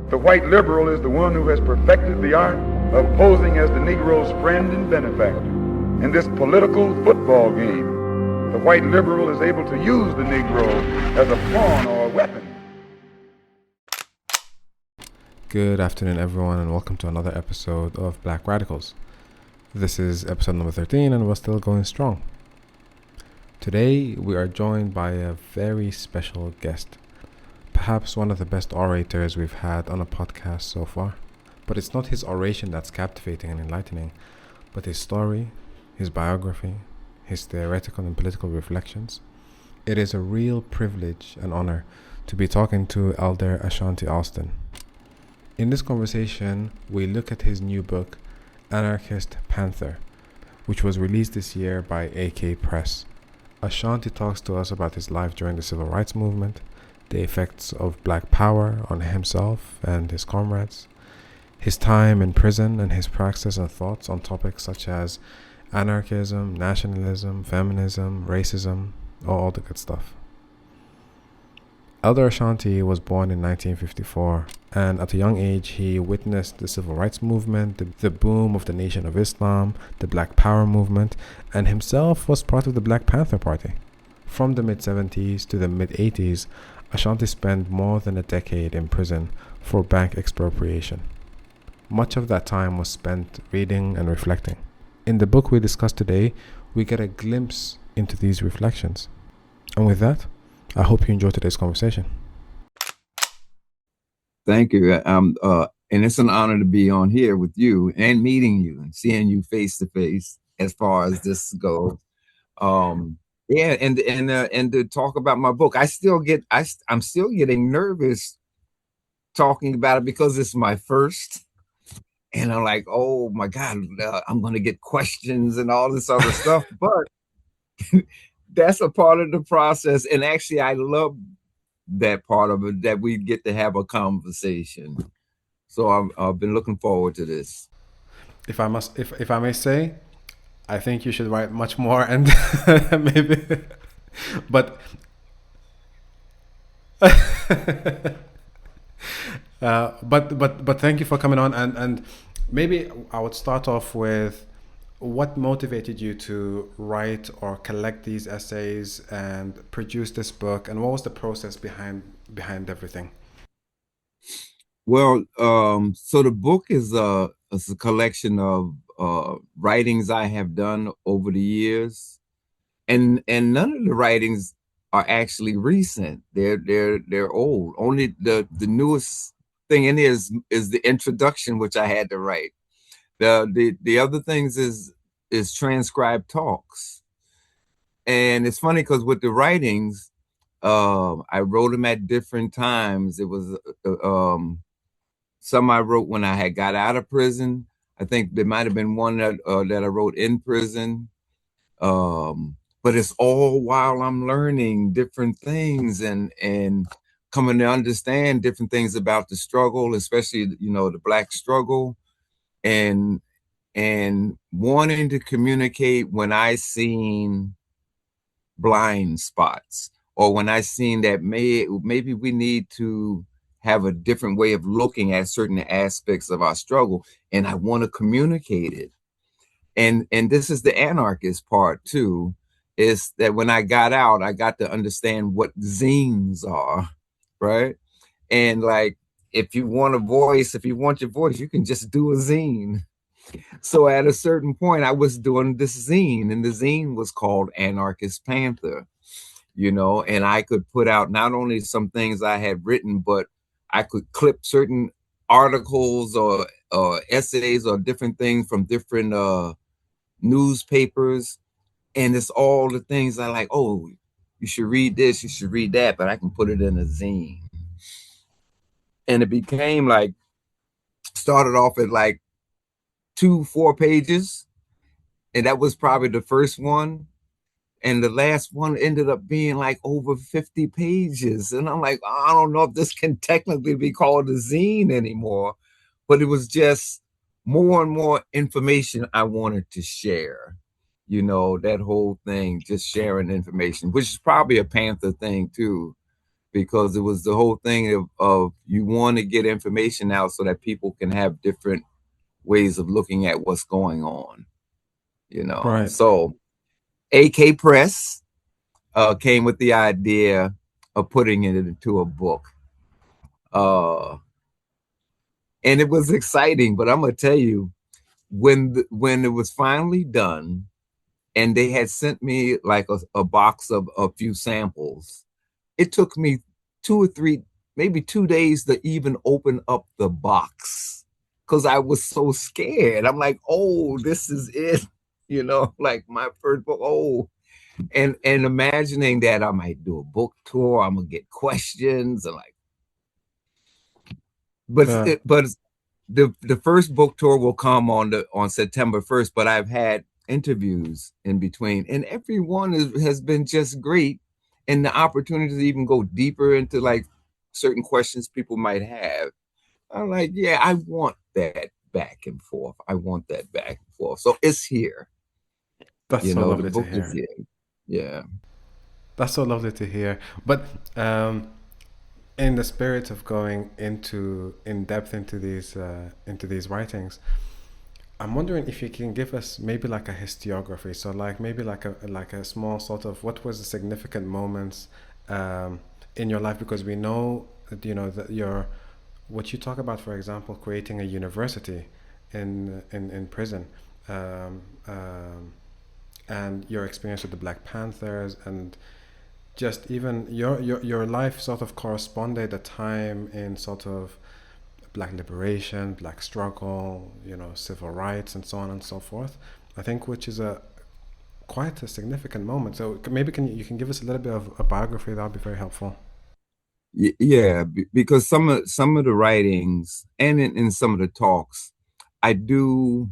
The white liberal is the one who has perfected the art of posing as the Negro's friend and benefactor. In this political football game, the white liberal is able to use the Negro as a pawn or a weapon. Good afternoon, everyone, and welcome to another episode of Black Radicals. This is episode number 13, and we're still going strong. Today, we are joined by a very special guest. Perhaps one of the best orators we've had on a podcast so far. But it's not his oration that's captivating and enlightening, but his story, his biography, his theoretical and political reflections. It is a real privilege and honor to be talking to Elder Ashanti Alston. In this conversation, we look at his new book, Anarchist Panther, which was released this year by AK Press. Ashanti talks to us about his life during the civil rights movement, the effects of Black power on himself and his comrades, his time in prison and his praxis and thoughts on topics such as anarchism, nationalism, feminism, racism, all the good stuff. Elder Ashanti was born in 1954, and at a young age he witnessed the civil rights movement, the boom of the Nation of Islam, the Black Power movement, and himself was part of the Black Panther Party. From the mid-70s to the mid-80s, Ashanti spent more than a decade in prison for bank expropriation. Much of that time was spent reading and reflecting. In the book we discuss today, we get a glimpse into these reflections. And with that, I hope you enjoy today's conversation. Thank you. And it's an honor to be on here with you and meeting you and seeing you face to face as far as this goes. And to talk about my book. I'm still getting nervous talking about it because it's my first. And I'm like, oh my God, I'm going to get questions and all this other stuff. But that's a part of the process. And actually, I love that part of it, that we get to have a conversation. So I've been looking forward to this. If I may say, I think you should write much more and maybe, but but thank you for coming on, and maybe I would start off with what motivated you to write or collect these essays and produce this book, and what was the process behind everything? Well, so the book is a collection of writings I have done over the years, and none of the writings are actually recent. They're old. Only the newest thing in there is the introduction, which I had to write. The other things is transcribed talks. And it's funny because with the writings, I wrote them at different times. It was some I wrote when I had got out of prison. I think there might have been one that I wrote in prison. But it's all while I'm learning different things and coming to understand different things about the struggle, especially, the Black struggle, and wanting to communicate when I seen blind spots, or when I seen that maybe we need to have a different way of looking at certain aspects of our struggle, and I want to communicate it. And this is the anarchist part too, is that when I got out, I got to understand what zines are, right? And like, if you want your voice, you can just do a zine. So at a certain point, I was doing this zine, and the zine was called Anarchist Panther, and I could put out not only some things I had written, but I could clip certain articles or essays or different things from different newspapers. And it's all the things I like, oh, you should read this, you should read that, but I can put it in a zine. And it became started off at 2-4 pages. And that was probably the first one. And the last one ended up being over 50 pages. And I'm like, I don't know if this can technically be called a zine anymore, but it was just more and more information I wanted to share. That whole thing, just sharing information, which is probably a Panther thing too. because it was the whole thing of you want to get information out so that people can have different ways of looking at what's going on, you know. Right. So AK Press came with the idea of putting it into a book. And it was exciting, but I'm gonna tell you, when it was finally done, and they had sent me like a box of a few samples, it took me 2 or 3, maybe 2 days to even open up the box because I was so scared. I'm like, oh, this is it, you know, like my first book. Oh, and imagining that I might do a book tour, I'm gonna get questions and like, Yeah. but the first book tour will come on September 1st, but I've had interviews in between, and everyone has been just great, and the opportunity to even go deeper into like certain questions people might have. I'm like, yeah, I want that back and forth. I want that back and forth. So it's here. That's You so know, the lovely to book is hear. here. Yeah. That's so lovely to hear. But in the spirit of going into in depth into these writings, I'm wondering if you can give us maybe like a historiography. So like maybe like a small sort of what was the significant moments um, in your life, because we know that, you know, that your what you talk about, for example, creating a university in prison, um, um, and your experience with the Black Panthers, and just even your life sort of corresponded a time in sort of black liberation, black struggle, you know, civil rights, and so on and so forth. I think, which is a quite a significant moment. So maybe you can give us a little bit of a biography. That would be very helpful. Yeah, because some of the writings and in some of the talks, I do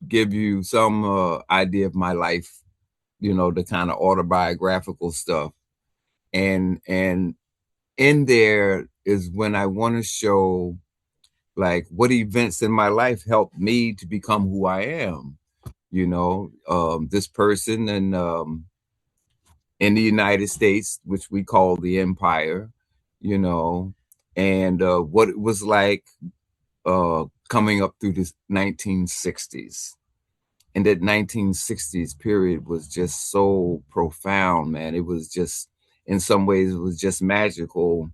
give you some idea of my life, you know, the kind of autobiographical stuff. And in there is when I want to show like what events in my life helped me to become who I am. You know, this person in the United States, which we call the empire, you know, and what it was like coming up through this 1960s. And that 1960s period was just so profound, man. It was just, in some ways, it was just magical,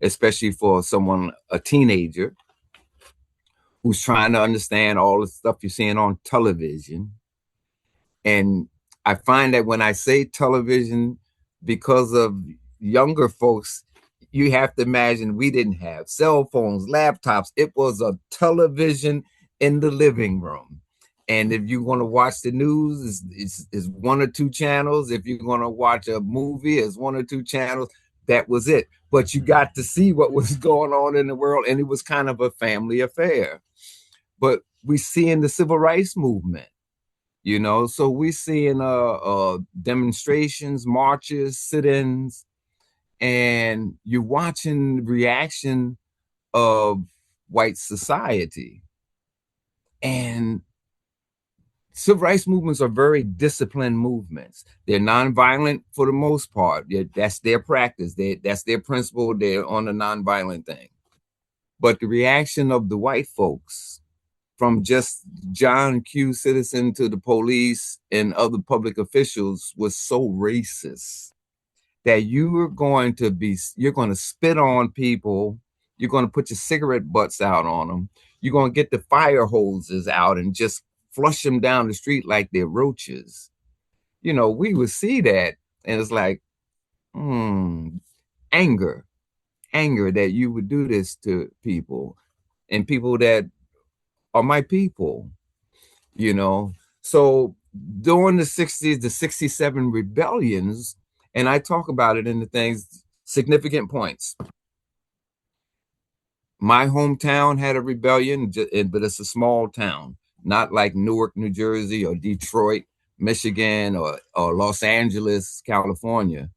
especially for someone, a teenager, who's trying to understand all the stuff you're seeing on television. And I find that when I say television, because of younger folks, you have to imagine we didn't have cell phones, laptops. It was a television in the living room. And if you want to watch the news, it's 1 or 2 channels. If you're going to watch a movie, it's 1 or 2 channels. That was it. But you got to see what was going on in the world, and it was kind of a family affair. But we see in the civil rights movement, you know, so we're seeing demonstrations, marches, sit-ins, and you're watching the reaction of white society. And civil rights movements are very disciplined movements. They're nonviolent for the most part. That's their practice. That's their principle. They're on the nonviolent thing. But the reaction of the white folks, from just John Q. Citizen to the police and other public officials, was so racist that you're going to spit on people. You're going to put your cigarette butts out on them. You're going to get the fire hoses out and just flush them down the street like they're roaches. You know, we would see that, and it's like, anger, anger that you would do this to people, and people that are my people, you know. So during the 60s, the 67 rebellions, and I talk about it in the things, significant points. My hometown had a rebellion, but it's a small town, not like Newark, New Jersey, or Detroit, Michigan, or Los Angeles, California.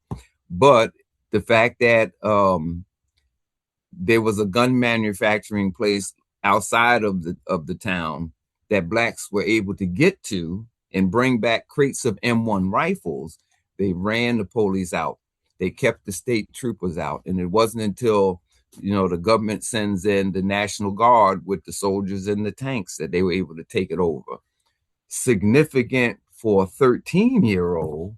But the fact that there was a gun manufacturing place outside of the town that blacks were able to get to and bring back crates of M1 rifles, they ran the police out. They kept the state troopers out. And it wasn't until, the government sends in the National Guard with the soldiers and the tanks that they were able to take it over. Significant for a 13-year-old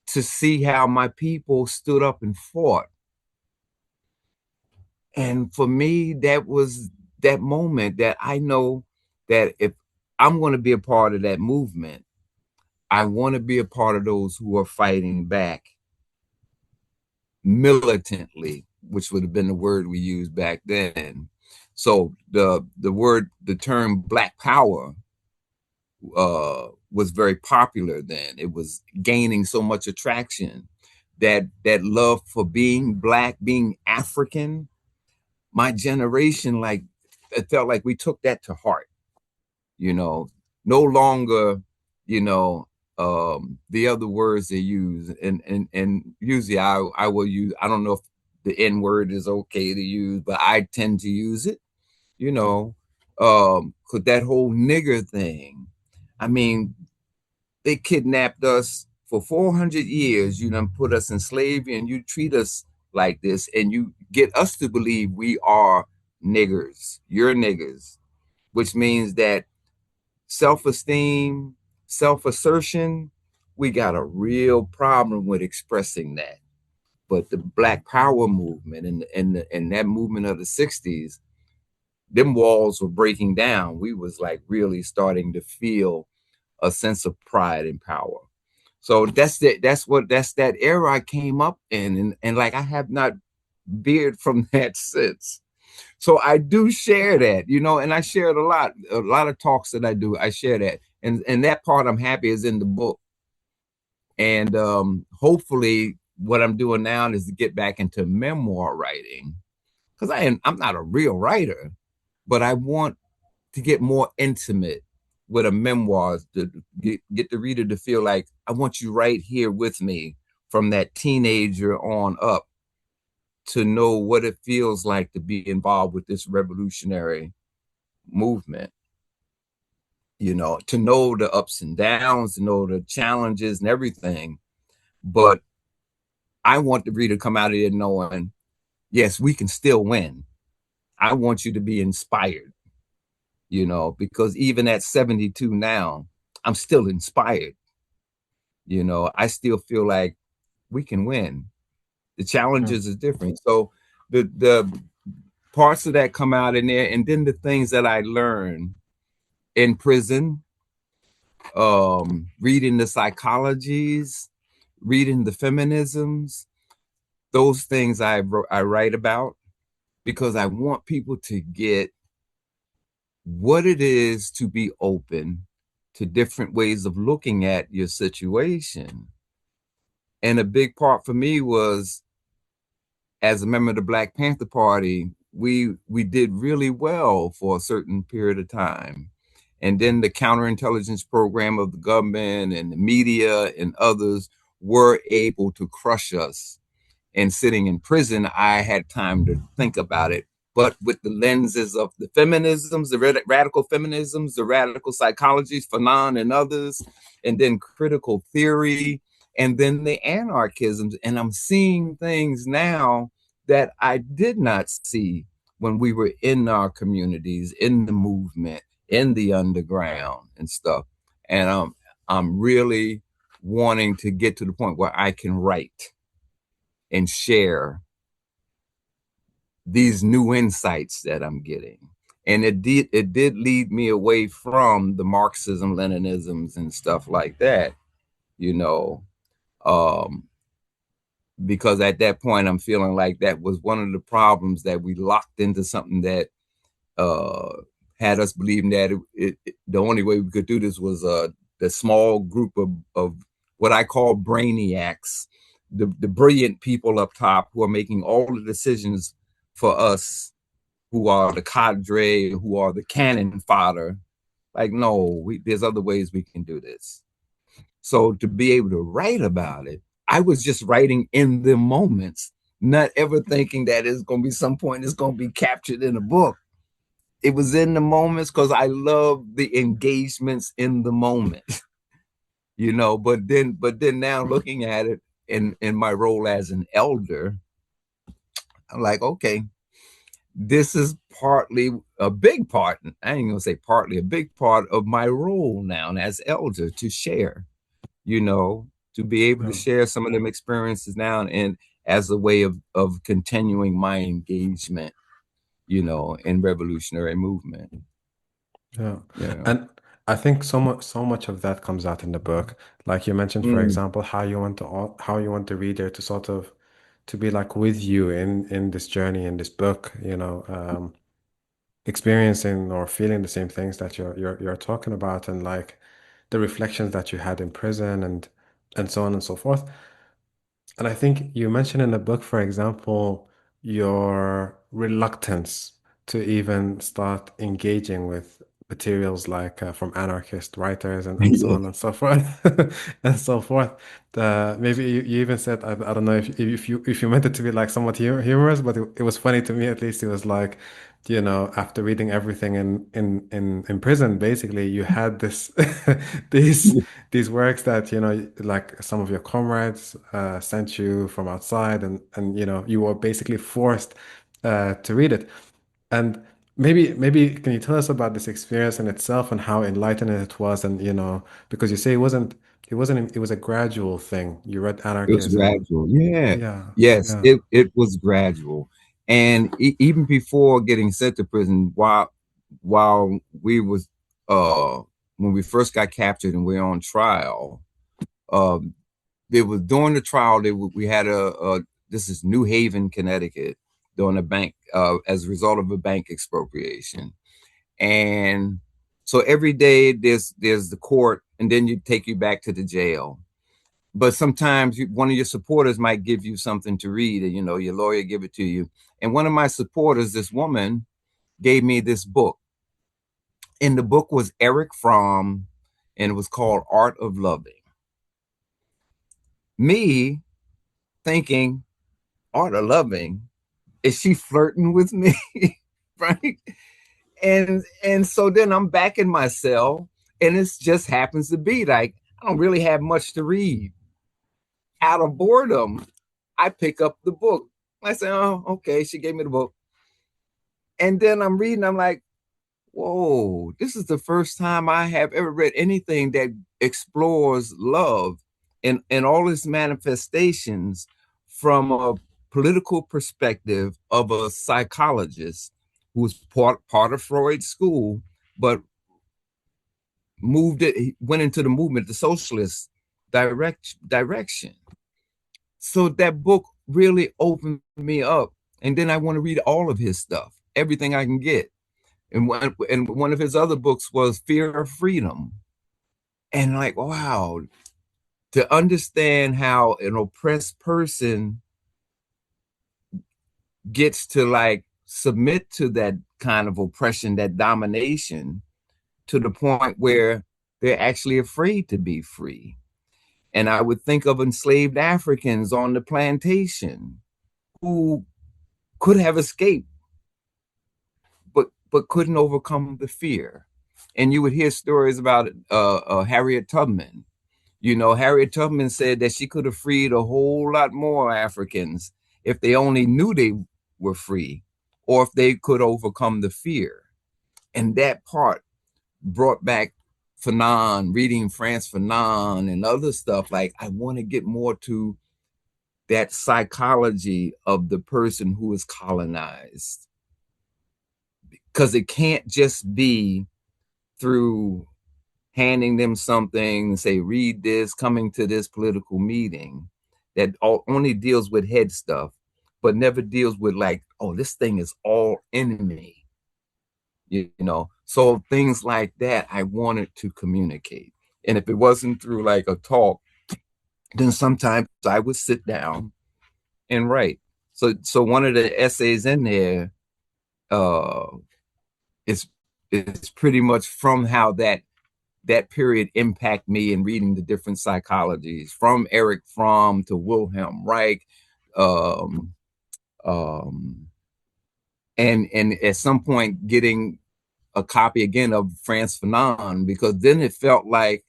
to see how my people stood up and fought. And for me, that was that moment that I know that if I'm going to be a part of that movement, I want to be a part of those who are fighting back militantly, which would have been the word we used back then. So the term Black Power was very popular then. It was gaining so much attraction that love for being Black, being African, my generation, like, it felt like we took that to heart, no longer, the other words they use. And usually I will use, I don't know if the N word is okay to use, but I tend to use it, cause that whole nigger thing, I mean, they kidnapped us for 400 years, put us in slavery, and you treat us like this, and you get us to believe we are niggers, you're niggers, which means that self-esteem, self-assertion, we got a real problem with expressing that. But the Black Power movement and that movement of the 60s, them walls were breaking down. We was like really starting to feel a sense of pride and power. So that's that era I came up in, and like I have not veered from that since. So I do share that, and I share it a lot of talks that I do. I share that, and that part I'm happy is in the book. And hopefully, what I'm doing now is to get back into memoir writing, because I'm not a real writer, but I want to get more intimate with a memoir, to get the reader to feel like I want you right here with me from that teenager on up, to know what it feels like to be involved with this revolutionary movement, to know the ups and downs, to know the challenges and everything. But I want the reader to come out of here knowing, yes, we can still win. I want you to be inspired, because even at 72 now, I'm still inspired. I still feel like we can win. The challenges is different. So the parts of that come out in there, and then the things that I learned in prison, reading the psychologies, reading the feminisms, those things I write about, because I want people to get what it is to be open to different ways of looking at your situation. And a big part for me was, as a member of the Black Panther Party, we did really well for a certain period of time. And then the counterintelligence program of the government and the media and others were able to crush us. And sitting in prison, I had time to think about it, but with the lenses of the feminisms, the radical feminisms, the radical psychologies, Fanon and others, and then critical theory, and then the anarchisms. And I'm seeing things now that I did not see when we were in our communities, in the movement, in the underground and stuff. And I'm really wanting to get to the point where I can write and share these new insights that I'm getting. And it did lead me away from the Marxism, Leninisms and stuff like that, because at that point I'm feeling like that was one of the problems, that we locked into something that had us believing that the only way we could do this was the small group of what I call brainiacs, the brilliant people up top who are making all the decisions for us, who are the cadre, who are the cannon fodder. Like, no, there's other ways we can do this. So to be able to write about it, I was just writing in the moments, not ever thinking that it's going to be some point it's going to be captured in a book. It was in the moments, because I love the engagements in the moment, but then now looking at it, in my role as an elder, I'm like, okay, this is partly a big part. I ain't gonna say partly, a big part of my role now as elder to share, to be able to Yeah. share some of them experiences now and as a way of continuing my engagement, in revolutionary movement. Yeah. Yeah. And I think so much of that comes out in the book. Like you mentioned, for Mm. example, how you want the reader to sort of to be like with you in this journey in this book, experiencing or feeling the same things that you're talking about, and like the reflections that you had in prison and so on and so forth. And I think you mentioned in the book, for example, your reluctance to even start engaging with materials like from anarchist writers and so Yeah. on and so forth and so forth. Maybe you even said, I don't know if you meant it to be like somewhat humorous, but it was funny to me at least. It was like, after reading everything in prison, basically you had this these these works that like some of your comrades sent you from outside, and you were basically forced to read it. And maybe can you tell us about this experience in itself and how enlightening it was? And because you say it was a gradual thing. You read It was anarchism. gradual. Yeah. Yeah, Yes, yeah. it was gradual. And even before getting sent to prison, while we was when we first got captured and we were on trial, um, there was during the trial we had a this is New Haven, Connecticut, during a bank as a result of a bank expropriation. And so every day there's the court, and then you take you back to the jail. But sometimes one of your supporters might give you something to read, and your lawyer give it to you. And one of my supporters, this woman, gave me this book, and the book was Eric Fromm, and it was called Art of Loving. Me thinking, Art of Loving, is she flirting with me? Right? And so then I'm back in my cell, and it just happens to be like I don't really have much to read. Out of boredom, I pick up the book. I say, oh, okay. She gave me the book. And then I'm reading, I'm like, whoa, this is the first time I have ever read anything that explores love in all its manifestations from a political perspective of a psychologist who was part of Freud's school, but he went into the movement, the socialist direction. So that book really opened me up. And then I want to read all of his stuff, everything I can get. And one of his other books was Fear of Freedom. And like, wow, to understand how an oppressed person gets to like submit to that kind of oppression, that domination, to the point where they're actually afraid to be free. And I would think of enslaved Africans on the plantation who could have escaped, but couldn't overcome the fear. And you would hear stories about Harriet Tubman. Harriet Tubman said that she could have freed a whole lot more Africans if they only knew they were free, or if they could overcome the fear. And that part brought back Fanon, reading Frantz Fanon and other stuff. Like, I want to get more to that psychology of the person who is colonized, because it can't just be through handing them something, say, read this, coming to this political meeting that only deals with head stuff, but never deals with like, oh, this thing is all enemy. So things like that I wanted to communicate. And if it wasn't through like a talk, then sometimes I would sit down and write. So one of the essays in there, uh, it's pretty much from how that period impact me in reading the different psychologies, from Eric Fromm to Wilhelm Reich, um, um, and at some point getting a copy again of Frantz Fanon, because then it felt like,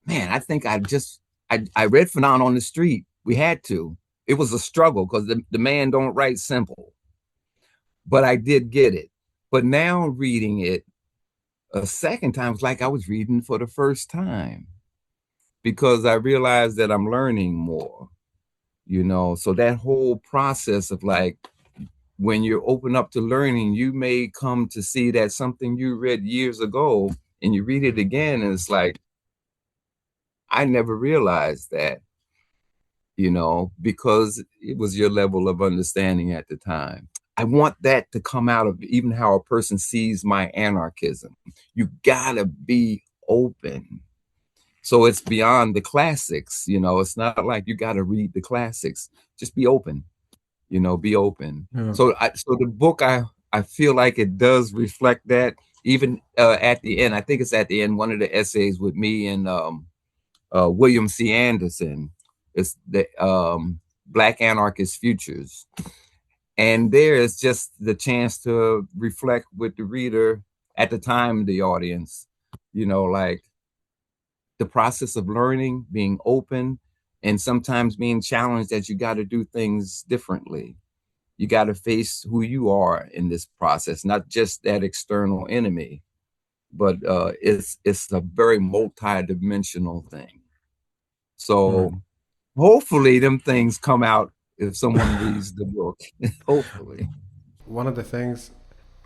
man, I think I read Fanon on the street, We had to. It was a struggle because the man don't write simple. But I did get it. But now reading it a second time, it's like I was reading for the first time because I realized that I'm learning more, So that whole process of like, when you're open up to learning, you may come to see that something you read years ago and you read it again, and it's like, I never realized that, because it was your level of understanding at the time. I want that to come out of even how a person sees my anarchism. You gotta be open. So it's beyond the classics, it's not like you gotta read the classics. Just be open, be open. Yeah. So the book, I feel like it does reflect that. Even at the end, I think it's at the end, one of the essays with me and William C. Anderson, it's the Black Anarchist Futures. And there is just the chance to reflect with the reader at the time, the audience, like the process of learning, being open, and sometimes being challenged that you got to do things differently. You got to face who you are in this process, not just that external enemy, but it's a very multi-dimensional thing. So hopefully them things come out if someone reads the book. Hopefully. One of the things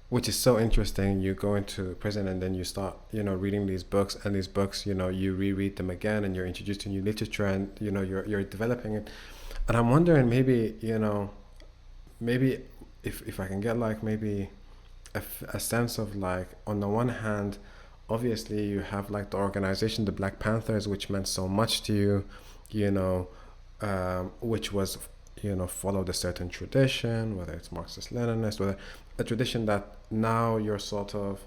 which is so interesting, you go into prison and then you start, reading these books, and these books, you reread them again, and you're introduced to new literature, and you're developing it. And I'm wondering, maybe maybe if I can get like maybe a sense of like, on the one hand, obviously you have like the organization, the Black Panthers, which meant so much to you, which was, followed a certain tradition, whether it's Marxist Leninist, whether a tradition that now you're sort of,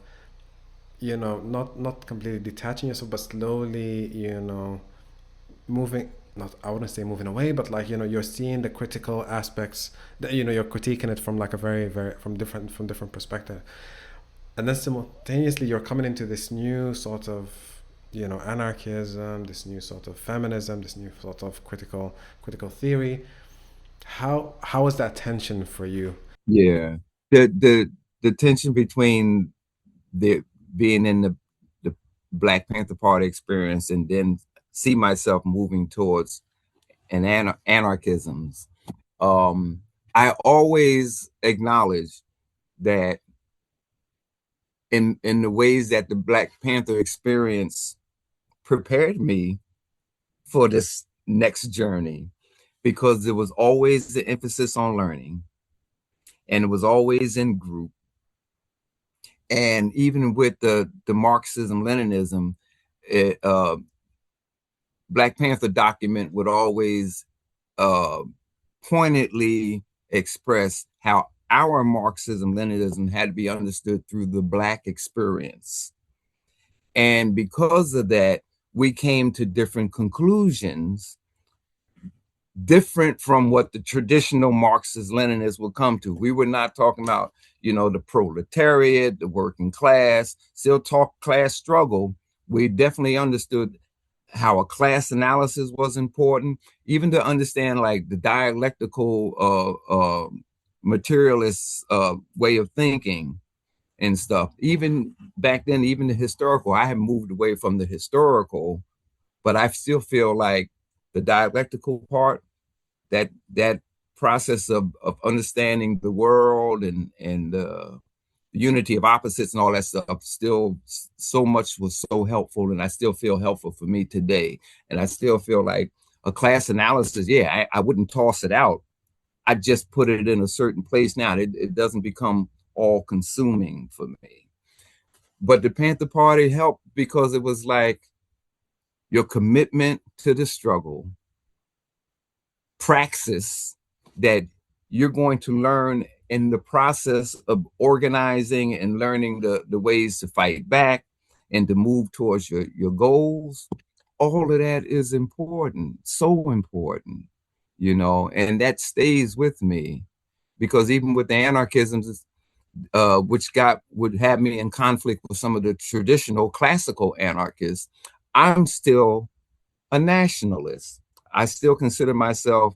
not completely detaching yourself, but slowly, moving, not, I wouldn't say moving away, but like, you're seeing the critical aspects that, you're critiquing it from like a very, very, from different perspective. And then simultaneously you're coming into this new sort of, anarchism, this new sort of feminism, this new sort of critical theory. How is that tension for you? Yeah. The tension between the being in the Black Panther Party experience and then see myself moving towards an anarchisms. I always acknowledge that in the ways that the Black Panther experience prepared me for this next journey, because there was always the emphasis on learning, and it was always in group. And even with the Marxism, Leninism, Black Panther document would always pointedly express how our Marxism, Leninism had to be understood through the Black experience. And because of that, we came to different conclusions, different from what the traditional Marxist Leninists would come to. We were not talking about, the proletariat, the working class, still talk class struggle. We definitely understood how a class analysis was important, even to understand like the dialectical materialist way of thinking and stuff. Even back then, even the historical, I have moved away from the historical, but I still feel like the dialectical part, that process of understanding the world and the unity of opposites and all that stuff, still so much was so helpful, and I still feel helpful for me today. And I still feel like a class analysis, I wouldn't toss it out. I just put it in a certain place now. It doesn't become all consuming for me. But the Panther Party helped because it was like your commitment to the struggle, praxis that you're going to learn in the process of organizing and learning the ways to fight back and to move towards your goals. All of that is important, so important, and that stays with me, because even with the anarchisms, which would have me in conflict with some of the traditional classical anarchists, I'm still a nationalist. I still consider myself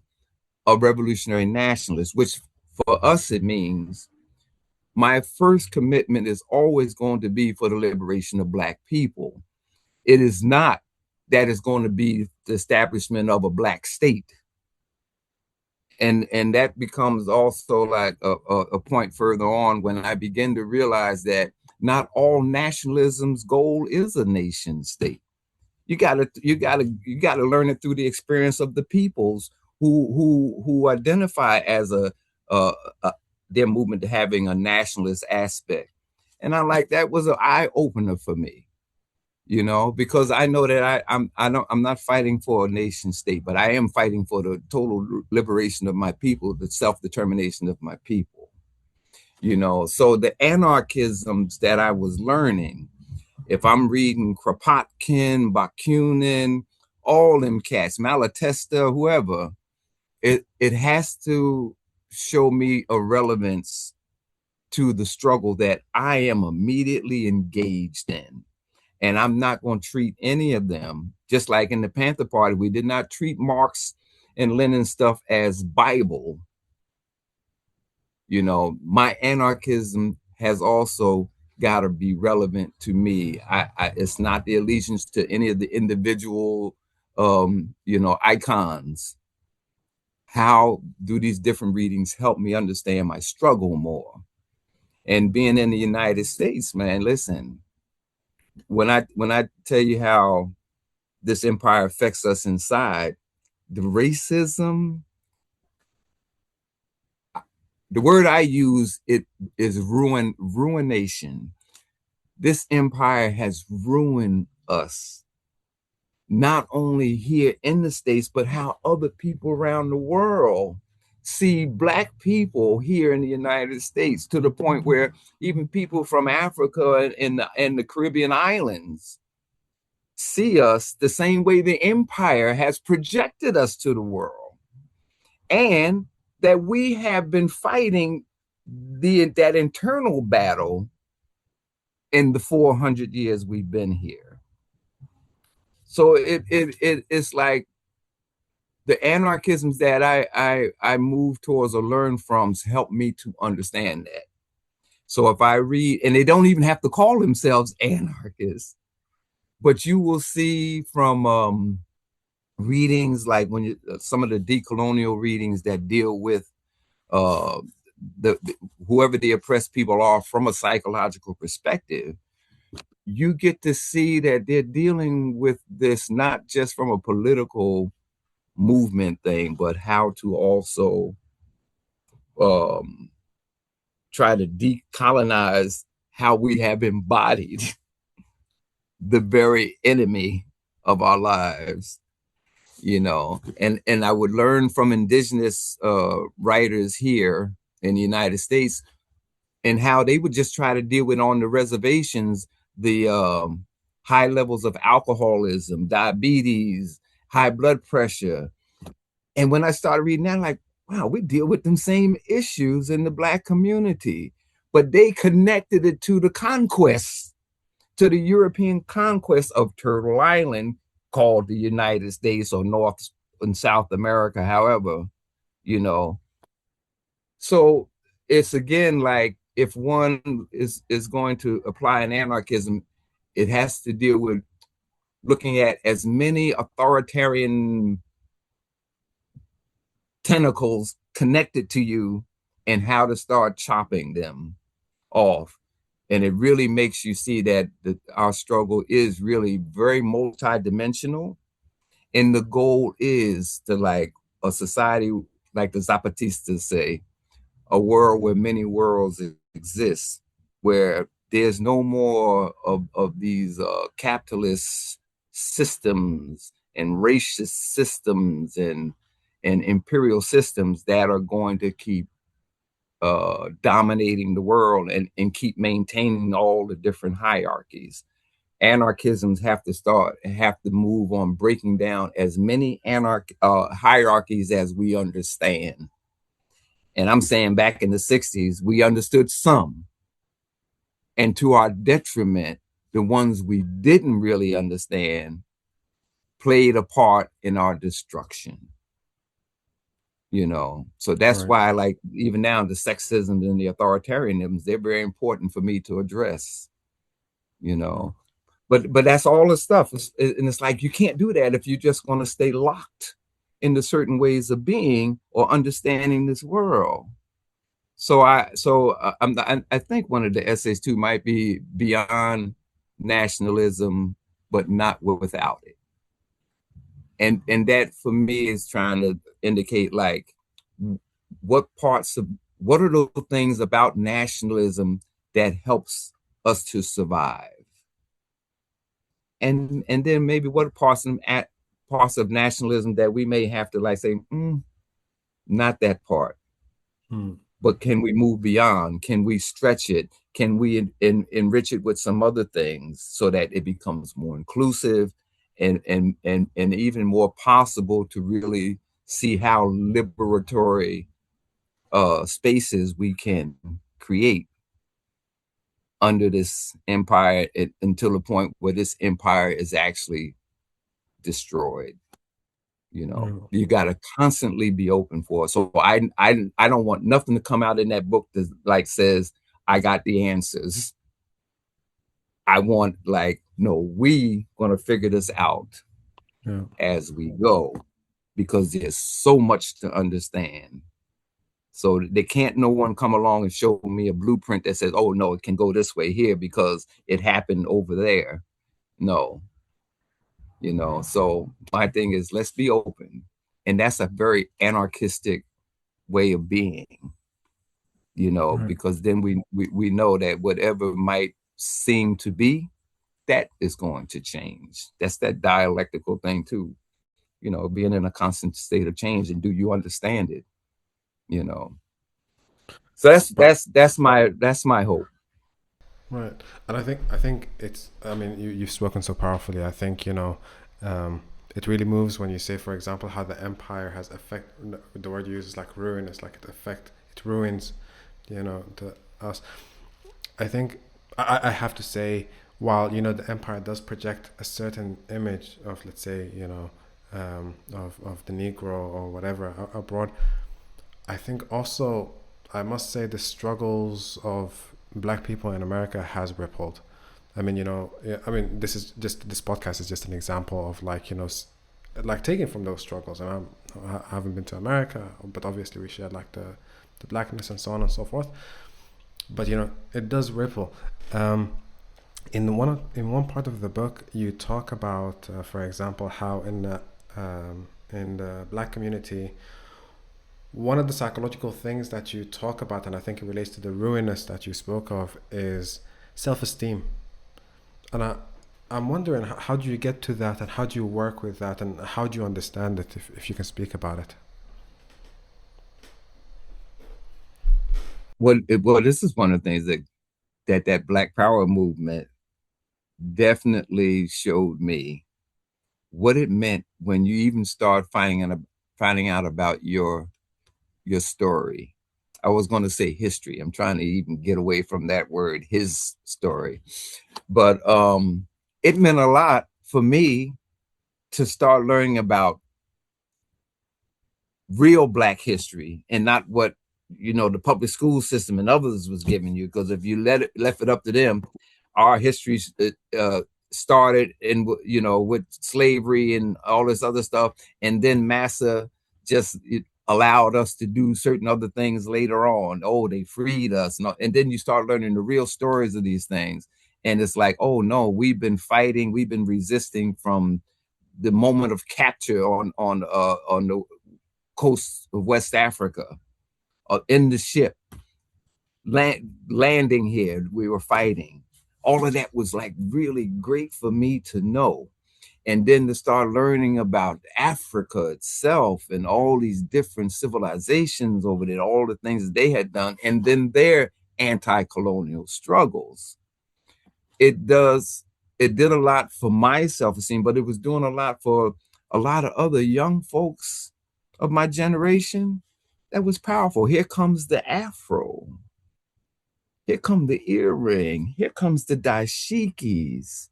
a revolutionary nationalist, which for us it means my first commitment is always going to be for the liberation of Black people. It is not that it's going to be the establishment of a Black state. And that becomes also like a point further on when I begin to realize that not all nationalism's goal is a nation state. You gotta learn it through the experience of the peoples who identify as a their movement to having a nationalist aspect. And that was an eye opener for me, because I know that I'm not fighting for a nation state, but I am fighting for the total liberation of my people, the self-determination of my people. So the anarchisms that I was learning, if I'm reading Kropotkin, Bakunin, all them cats, Malatesta, whoever, it has to show me a relevance to the struggle that I am immediately engaged in. And I'm not going to treat any of them, just like in the Panther Party, we did not treat Marx and Lenin stuff as Bible. My anarchism has also got to be relevant to me. It's not the allegiance to any of the individual, icons. How do these different readings help me understand my struggle more? And being in the United States, man, listen, when I tell you how this empire affects us inside, the racism, the word I use, it is ruination. This empire has ruined us, not only here in the States, but how other people around the world see Black people here in the United States, to the point where even people from Africa and the Caribbean islands see us the same way the empire has projected us to the world. And that we have been fighting that internal battle in the 400 years we've been here. So it's like the anarchisms that I move towards or learn from help me to understand that. So if I read, and they don't even have to call themselves anarchists, but you will see from readings like some of the decolonial readings that deal with whoever the oppressed people are from a psychological perspective, you get to see that they're dealing with this not just from a political movement thing, but how to also try to decolonize how we have embodied the very enemy of our lives, and I would learn from indigenous writers here in the United States, and how they would just try to deal with on the reservations the high levels of alcoholism, diabetes, high blood pressure. And when I started reading that, I'm like, wow, we deal with them same issues in the Black community, but they connected it to the conquest, to the European conquest of Turtle Island, called the United States, or North and South America, however, So it's again like, if one is going to apply an anarchism, it has to deal with looking at as many authoritarian tentacles connected to you and how to start chopping them off. And it really makes you see that our struggle is really very multidimensional. And the goal is to, like a society, like the Zapatistas say, a world where many worlds exist, where there's no more of these capitalist systems and racist systems and imperial systems that are going to keep dominating the world and keep maintaining all the different hierarchies. Anarchisms have to move on breaking down as many hierarchies as we understand. And I'm saying back in the 60s, we understood some. And to our detriment, the ones we didn't really understand played a part in our destruction. So that's Right. why, like, even now, the sexism and the authoritarianisms, they're very important for me to address. Mm. But that's all the stuff, and it's like you can't do that if you're just going to stay locked into certain ways of being or understanding this world. I think one of the essays too might be beyond nationalism, but not without it. And that for me is trying to indicate, like, what are those things about nationalism that helps us to survive, and then maybe what parts of nationalism that we may have to, like, say, not that part. Mm. But can we move beyond? Can we stretch it? Can we enrich it with some other things so that it becomes more inclusive and even more possible to really see how liberatory spaces we can create under this empire, until the point where this empire is actually destroyed. Mm. You got to constantly be open for it. So I don't want nothing to come out in that book that, like, says I got the answers. I want, like, no, we gonna figure this out Yeah. as we go, because there's so much to understand. So they can't no one come along and show me a blueprint that says, oh no, it can go this way here because it happened over there. No. So my thing is, let's be open. And that's a very anarchistic way of being, Right. because then we know that whatever might seem to be, that is going to change. That's that dialectical thing too, being in a constant state of change. And do you understand it? you know so Right. that's my hope. Right. And I think it's, I mean, you've spoken so powerfully. I think, um, it really moves when you say, for example, how the empire has affect, the word you use is like ruin, it's like it ruins, the us. I think I have to say, while, the empire does project a certain image of, let's say, of the Negro or whatever abroad, I think also, I must say, the struggles of black people in America has rippled. I mean, yeah, I mean, this podcast is just an example of, like, like taking from those struggles. And I haven't been to America, but obviously we share, like, the blackness and so on and so forth. But it does ripple. Um, in one part of the book, you talk about, for example, how in the black community, one of the psychological things that you talk about, and I think it relates to the ruinous that you spoke of, is self-esteem. And I'm wondering, how do you get to that, and how do you work with that, and how do you understand it, if you can speak about it? Well, this is one of the things that Black Power movement definitely showed me what it meant when you even start finding out about your story. I was going to say history. I'm trying to even get away from that word, his story. But it meant a lot for me to start learning about real Black history, and not what the public school system and others was giving you. Because if you left it up to them, our history started in with slavery and all this other stuff, and then massa just allowed us to do certain other things later on. Oh, they freed us, and then you start learning the real stories of these things, and it's like, oh no, we've been fighting, we've been resisting from the moment of capture on the coast of West Africa, in the ship, landing here, we were fighting. All of that was, like, really great for me to know. And then to start learning about Africa itself and all these different civilizations over there, all the things that they had done, and then their anti-colonial struggles. It did a lot for my self-esteem, but it was doing a lot for a lot of other young folks of my generation. That was powerful. Here comes the afro. Here comes the earring. Here comes the dashikis.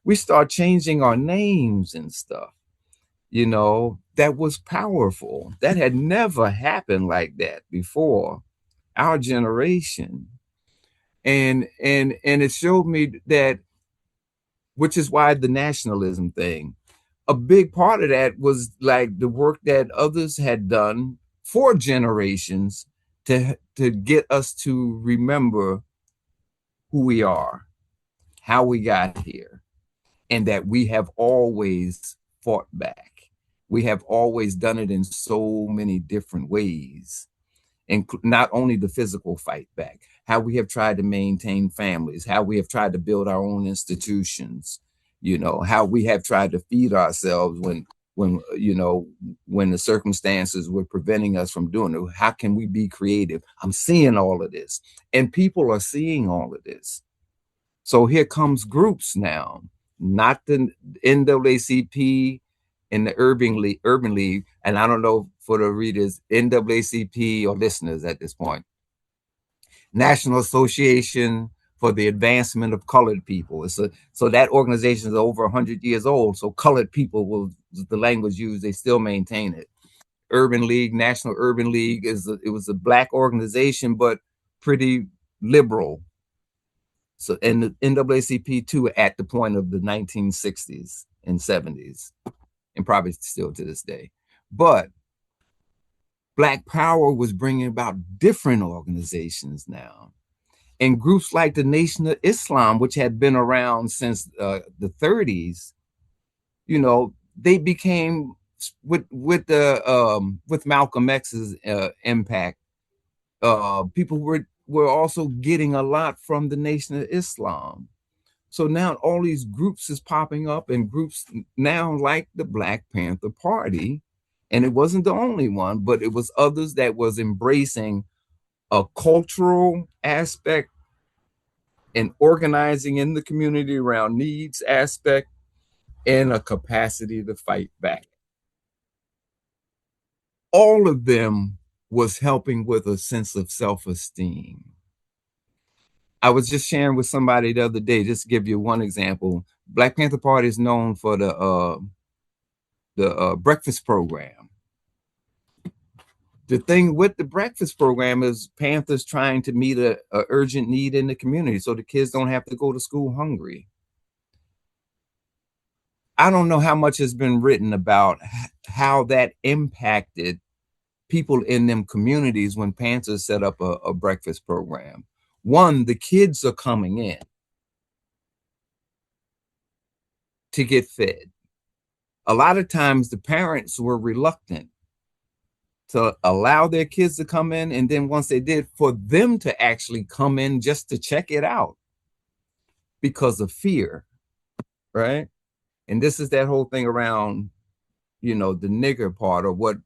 We start changing our names and stuff. That was powerful. That had never happened like that before our generation. And it showed me that, which is why the nationalism thing, a big part of that was like the work that others had done for generations to get us to remember who we are, how we got here, and that we have always fought back. We have always done it in so many different ways, and not only the physical fight back, how we have tried to maintain families, how we have tried to build our own institutions, how we have tried to feed ourselves when the circumstances were preventing us from doing it. How can we be creative? I'm seeing all of this, and people are seeing all of this. So here comes groups now, not the NAACP and the Urban League, and I don't know for the readers, NAACP or listeners at this point, National Association for the Advancement of Colored People. So that organization is over 100 years old. So colored people was the language used. They still maintain it. Urban League, National Urban League, it was a Black organization, but pretty liberal. So, and the NAACP too, at the point of the 1960s and 70s, and probably still to this day. But Black Power was bringing about different organizations now. And groups like the Nation of Islam, which had been around since the 30s, they became, with Malcolm X's impact, people were also getting a lot from the Nation of Islam. So now all these groups is popping up, and groups now like the Black Panther Party. And it wasn't the only one, but it was others that was embracing a cultural aspect and organizing in the community around needs aspect and a capacity to fight back. All of them was helping with a sense of self-esteem. I was just sharing with somebody the other day, just to give you one example. Black Panther Party is known for the breakfast program. The thing with the breakfast program is Panthers trying to meet a urgent need in the community so the kids don't have to go to school hungry. I don't know how much has been written about how that impacted people in them communities when Panthers set up a breakfast program. One, the kids are coming in to get fed. A lot of times the parents were reluctant to allow their kids to come in, and then once they did, for them to actually come in just to check it out because of fear, right? And this is that whole thing around, the nigger part, or what,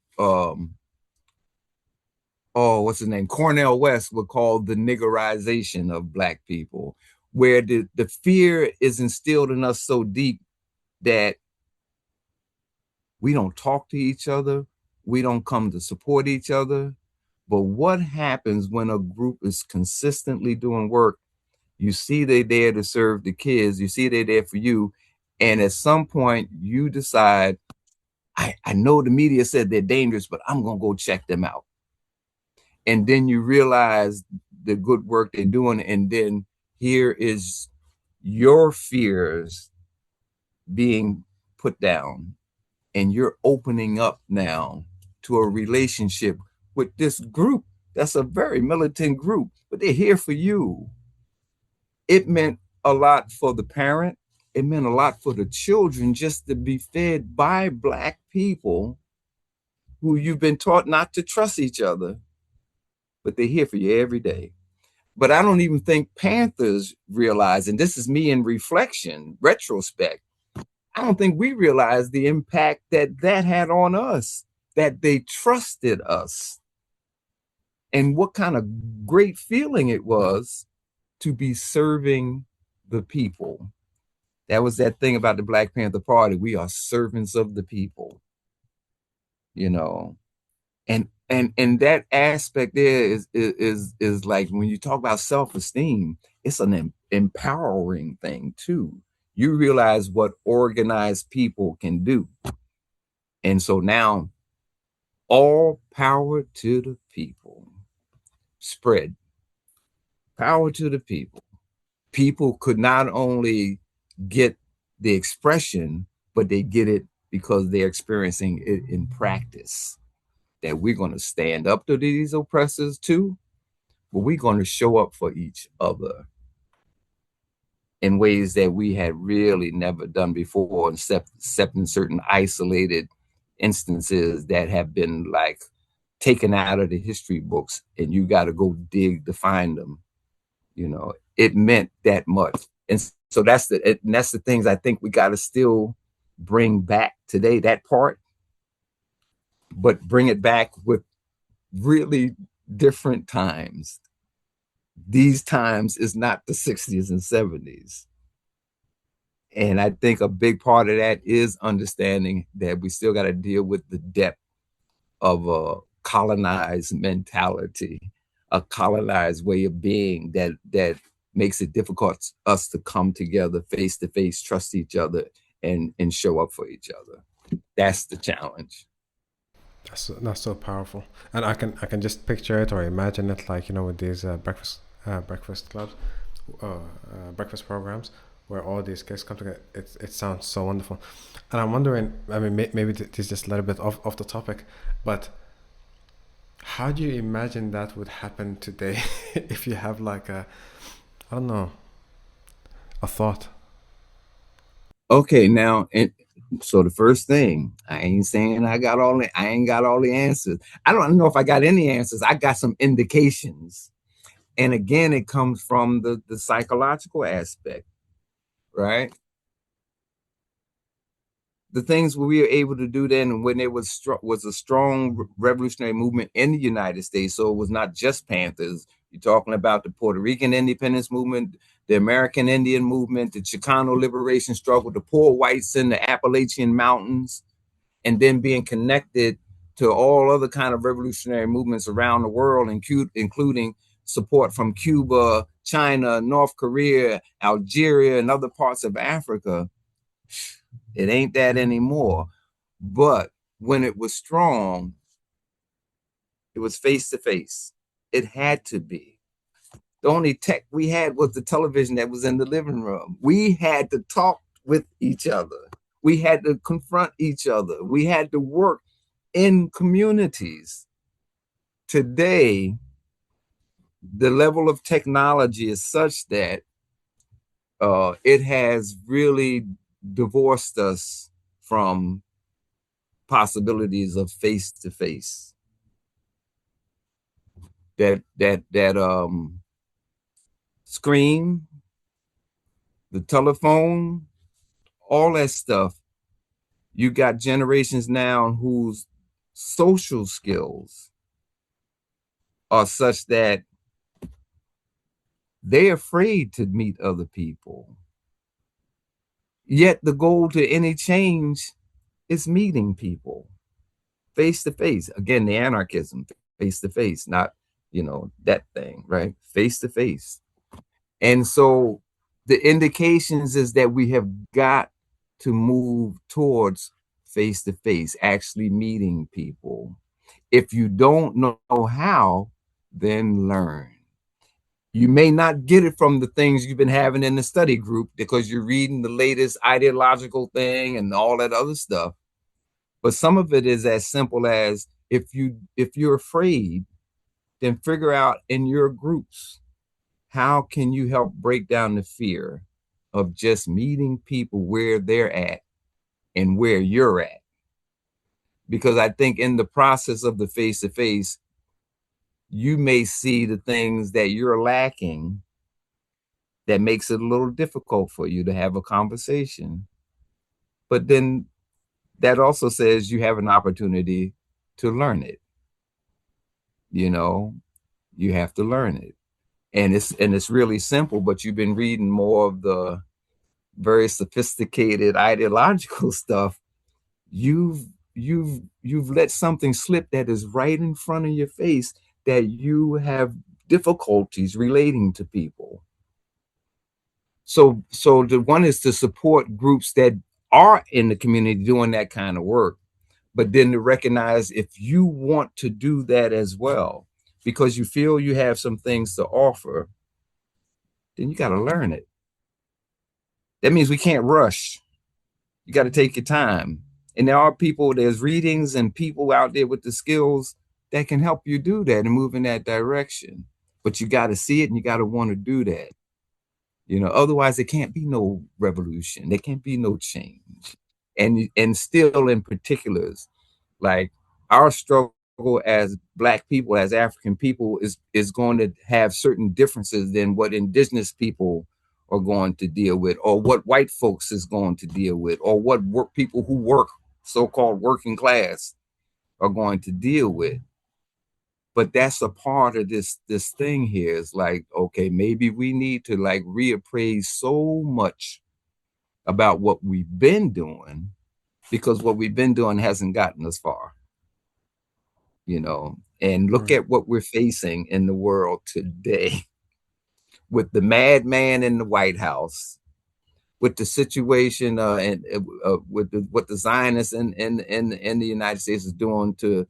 what's his name? Cornel West would call the niggerization of Black people, where the fear is instilled in us so deep that we don't talk to each other. We don't come to support each other. But what happens when a group is consistently doing work? You see they're there to serve the kids. You see they're there for you. And at some point you decide, I know the media said they're dangerous, but I'm going to go check them out. And then you realize the good work they're doing. And then here is your fears being put down. And you're opening up now to a relationship with this group that's a very militant group, but they're here for you. It meant a lot for the parent. It meant a lot for the children just to be fed by Black people who you've been taught not to trust each other, but they're here for you every day. But I don't even think Panthers realize, and this is me in reflection, retrospect, I don't think we realized the impact that had on us, that they trusted us, and what kind of great feeling it was to be serving the people. That was that thing about the Black Panther Party. We are servants of the people, and that aspect there is like when you talk about self-esteem, it's an empowering thing too. you realize what organized people can do. And so now, all power to the people. Spread power to the people. People could not only get the expression, but they get it because they're experiencing it in practice. That we're going to stand up to these oppressors too, but we're going to show up for each other in ways that we had really never done before, except in certain isolated instances that have been like taken out of the history books, and you got to go dig to find them. You know, it meant that much. And so that's the things I think we got to still bring back today, that part, but bring it back with really different times. These times is not the 60s and 70s. And I think a big part of that is understanding that we still got to deal with the depth of a colonized mentality, a colonized way of being that makes it difficult for us to come together face to face, trust each other, and show up for each other. That's the challenge. That's so powerful, and I can just picture it or imagine it, like, you know, with these breakfast clubs, breakfast programs, where all these kids come together. It sounds so wonderful, and I'm wondering. I mean, maybe this is just a little bit off the topic, but how do you imagine that would happen today? If you have like I don't know, a thought. Okay, now, and so the first thing, I ain't saying I ain't got all the answers. I don't know if I got any answers. I got some indications. And again, it comes from the psychological aspect, right? The things we were able to do then, when it was a strong revolutionary movement in the United States. So it was not just Panthers. You're talking about the Puerto Rican independence movement, the American Indian movement, the Chicano liberation struggle, the poor whites in the Appalachian Mountains, and then being connected to all other kind of revolutionary movements around the world, including support from Cuba, China, North Korea, Algeria, and other parts of Africa. It ain't that anymore. But when it was strong, it was face to face. It had to be. The only tech we had was the television that was in the living room. We had to talk with each other. We had to confront each other. We had to work in communities. Today, the level of technology is such that it has really divorced us from possibilities of face to face. That screen, the telephone, all that stuff. You got generations now whose social skills are such that they're afraid to meet other people. Yet the goal to any change is meeting people face to face. Again, the anarchism, face to face, not, you know, that thing, right? Face to face. And so the indications is that we have got to move towards face to face, actually meeting people. If you don't know how, then learn. You may not get it from the things you've been having in the study group because you're reading the latest ideological thing and all that other stuff. But some of it is as simple as, if you're afraid, then figure out in your groups, how can you help break down the fear of just meeting people where they're at and where you're at? Because I think in the process of the face-to-face, you may see the things that you're lacking that makes it a little difficult for you to have a conversation. But then that also says you have an opportunity to learn it. You know, you have to learn it. And it's really simple, but you've been reading more of the very sophisticated ideological stuff. You've let something slip that is right in front of your face, that you have difficulties relating to people. So the one is to support groups that are in the community doing that kind of work, but then to recognize if you want to do that as well, because you feel you have some things to offer, then you got to learn it. That means we can't rush. You got to take your time. And there are people, there's readings and people out there with the skills that can help you do that and move in that direction. But you got to see it and you got to want to do that. Otherwise there can't be no revolution. There can't be no change. And still in particulars, like our struggle as Black people, as African people, is going to have certain differences than what indigenous people are going to deal with, or what white folks is going to deal with, or what people who work, so-called working class, are going to deal with. But that's a part of this thing here. Is like, okay, maybe we need to like reappraise so much about what we've been doing, because what we've been doing hasn't gotten us far. And look at what we're facing in the world today with the madman in the White House, with the situation and with what the Zionists in the United States is doing to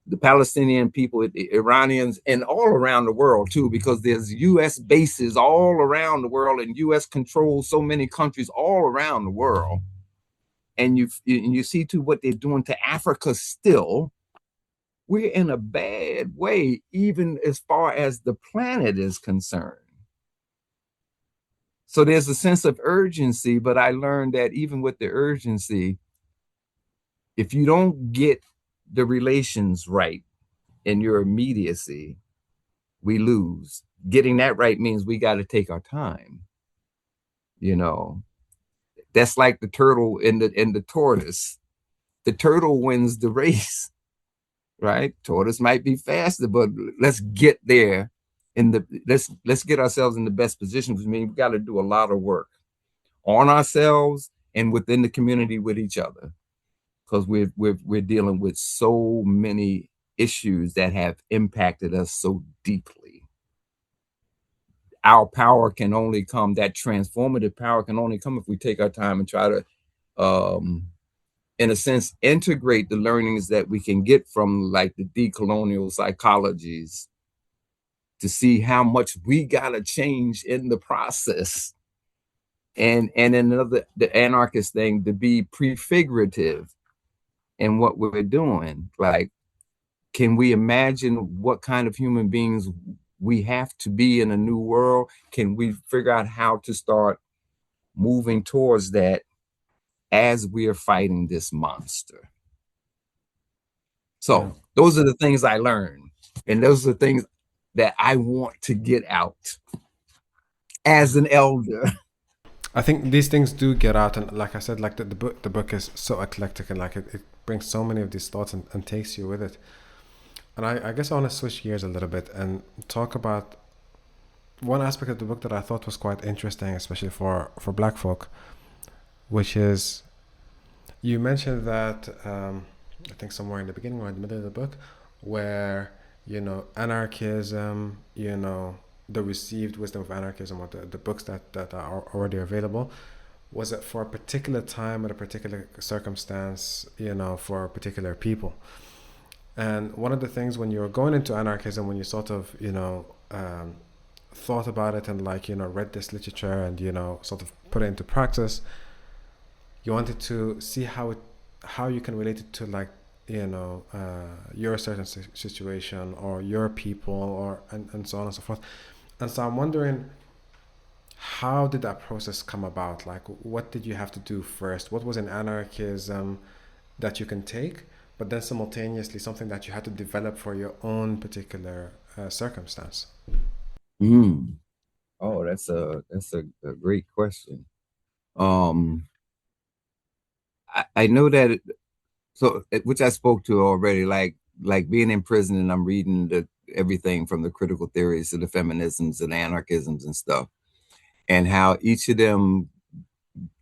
the Palestinian people, the Iranians, and all around the world too, because there's U.S. bases all around the world, and U.S. controls so many countries all around the world. And you see too what they're doing to Africa still. We're in a bad way, even as far as the planet is concerned. So there's a sense of urgency, but I learned that even with the urgency, if you don't get the relations right in your immediacy, we lose. Getting that right means we got to take our time. That's like the turtle and the tortoise. The turtle wins the race, right? Tortoise might be faster, but let's get there. Let's get ourselves in the best position. Which means we got to do a lot of work on ourselves and within the community with each other, because we're dealing with so many issues that have impacted us so deeply. Our power can only come, that transformative power can only come if we take our time and try to, in a sense, integrate the learnings that we can get from like the decolonial psychologies to see how much we gotta change in the process. And another, the anarchist thing, to be prefigurative in what we're doing. Like, can we imagine what kind of human beings we have to be in a new world? Can we figure out how to start moving towards that as we are fighting this monster? So those are the things I learned. And those are the things that I want to get out as an elder. I think these things do get out, and like I said, like the book is so eclectic, and like it brings so many of these thoughts and takes you with it. And I guess I want to switch gears a little bit and talk about one aspect of the book that I thought was quite interesting, especially for Black folk, which is, you mentioned that I think somewhere in the beginning or in the middle of the book, where anarchism, the received wisdom of anarchism, or the books that are already available, was it for a particular time and a particular circumstance, for particular people. And one of the things when you're going into anarchism, when you sort of, thought about it and read this literature and, sort of put it into practice, you wanted to see how you can relate it to your certain situation or your people and so on and so forth. And so I'm wondering, how did that process come about? Like, what did you have to do first? What was in anarchism that you can take, but then simultaneously something that you had to develop for your own particular circumstance? Oh, that's a great question. I know that which I spoke to already, like being in prison, and I'm reading everything from the critical theories to the feminisms and anarchisms and stuff, and how each of them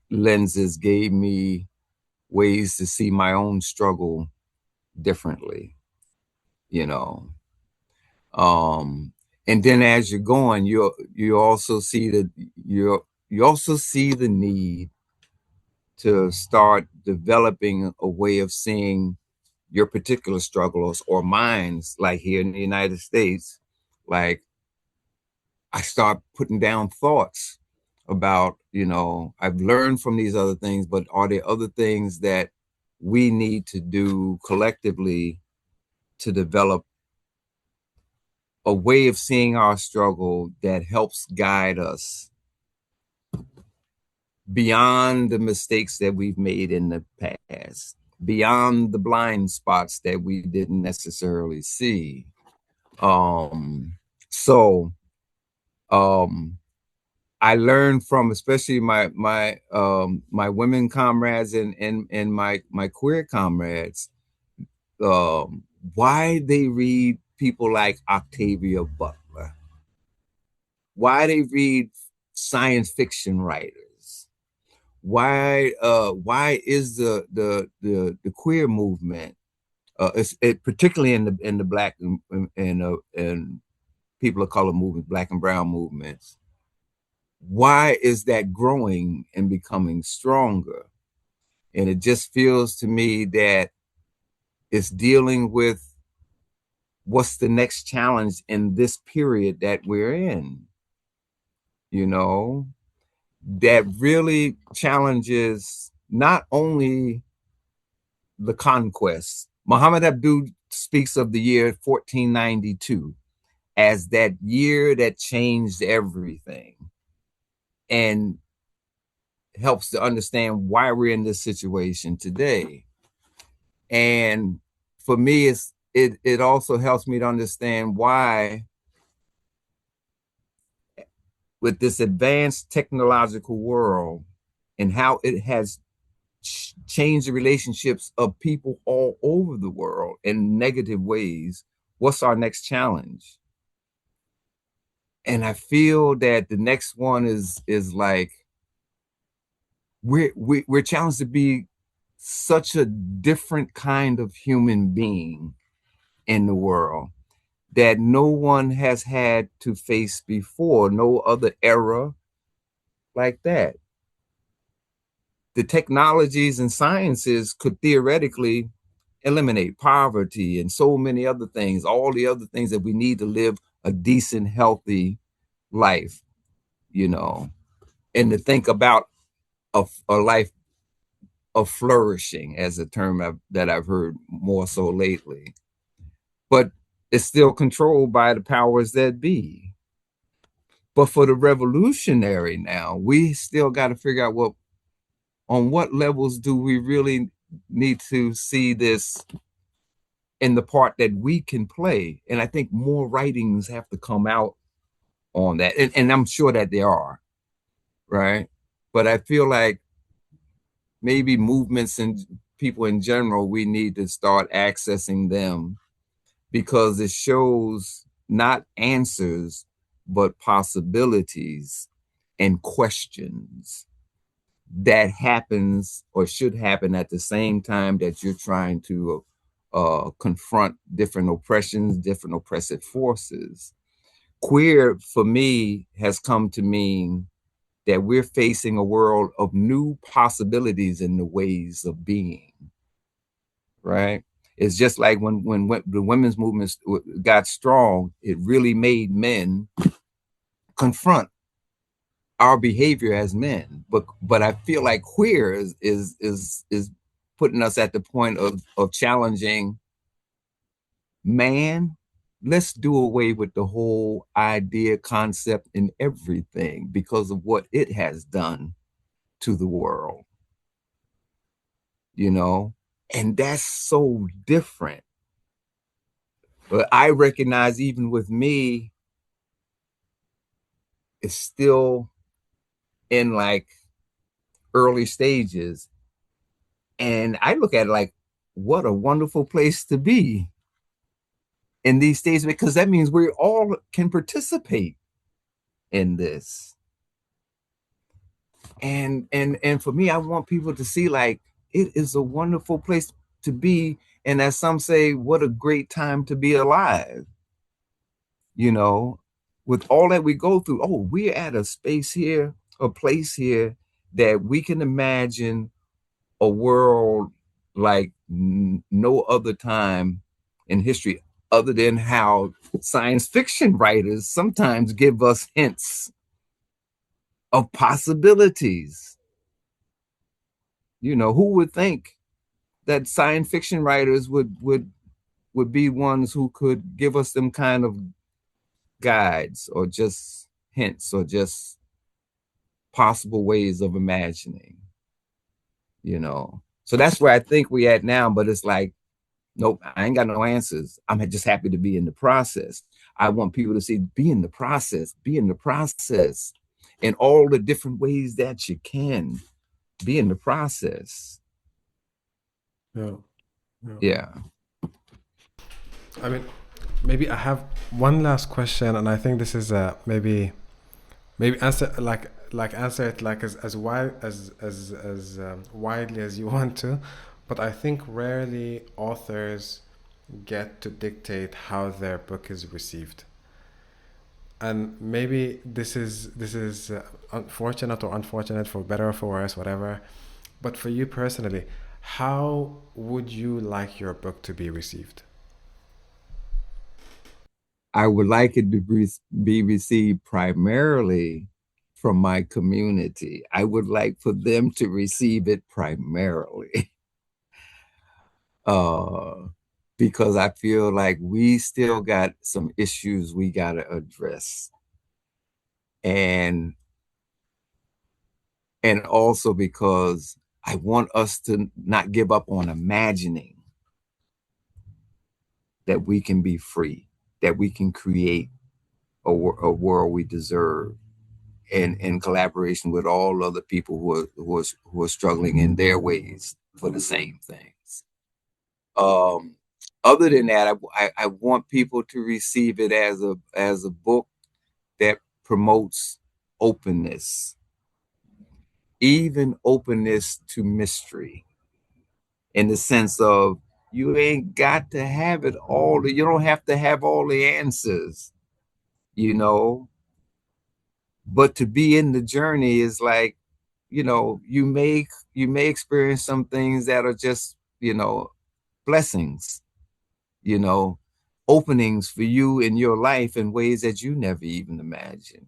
lenses gave me ways to see my own struggle differently, and then as you're going, you also see that you also see the need to start developing a way of seeing your particular struggles or minds. Like here in the United States, like I start putting down thoughts about, I've learned from these other things, but are there other things that we need to do collectively to develop a way of seeing our struggle that helps guide us beyond the mistakes that we've made in the past, beyond the blind spots that we didn't necessarily see. So I learned from especially my women comrades and my queer comrades, why they read people like Octavia Butler, why they read science fiction writers, why is the queer movement, particularly in the Black and people of color movements, Black and brown movements, why is that growing and becoming stronger? And it just feels to me that it's dealing with what's the next challenge in this period that we're in, that really challenges not only the conquest. Muhammad Abdul speaks of the year 1492 as that year that changed everything, and helps to understand why we're in this situation today. And for me, it also helps me to understand why, with this advanced technological world and how it has changed the relationships of people all over the world in negative ways, what's our next challenge? And I feel that the next one is like we're challenged to be such a different kind of human being in the world that no one has had to face before, no other era like that. The technologies and sciences could theoretically eliminate poverty and so many other things, all the other things that we need to live a decent, healthy life, and to think about a life of flourishing as a term that I've heard more so lately. But it's still controlled by the powers that be. But for the revolutionary now, we still got to figure out on what levels do we really need to see this in the part that we can play. And I think more writings have to come out on that. And I'm sure that there are, right? But I feel like maybe movements and people in general, we need to start accessing them, because it shows not answers, but possibilities and questions that happens or should happen at the same time that you're trying to confront different oppressions, different oppressive forces. Queer, for me, has come to mean that we're facing a world of new possibilities in the ways of being, right? It's just like when the women's movement got strong, it really made men confront our behavior as men. But I feel like queer is putting us at the point of challenging, man, let's do away with the whole idea, concept, and everything because of what it has done to the world, and that's so different. But I recognize even with me, it's still in like early stages. And I look at it like, what a wonderful place to be in these stages, because that means we all can participate in this. And for me, I want people to see like it is a wonderful place to be. And as some say, what a great time to be alive. With all that we go through, we're at a space here a place here that we can imagine a world like no other time in history, other than how science fiction writers sometimes give us hints of possibilities. You know, who would think that science fiction writers would be ones who could give us them kind of guides or just hints or just possible ways of imagining, you know. So that's where I think we at now, but it's like, nope, I ain't got no answers. I'm just happy to be in the process. I want people to see, be in the process, in all the different ways that you can be in the process. Yeah. Yeah. Yeah. I mean, maybe I have one last question, and I think this is maybe answer answer it like as wide as widely as you want to, but I think rarely authors get to dictate how their book is received. And maybe this is unfortunate or unfortunate, for better or for worse, whatever. But for you personally, how would you like your book to be received? I would like it to be received primarily from my community. I would like for them to receive it primarily. Because I feel like we still got some issues we got to address. And also because I want us to not give up on imagining that we can be free, that we can create a world we deserve, and in collaboration with all other people who are struggling in their ways for the same things. Other than that, I want people to receive it as a book that promotes openness, even openness to mystery, in the sense of you ain't got to have it all. You don't have to have all the answers, you know. But to be in the journey is like, you know, you may experience some things that are just, you know, blessings, you know, openings for you in your life in ways that you never even imagined.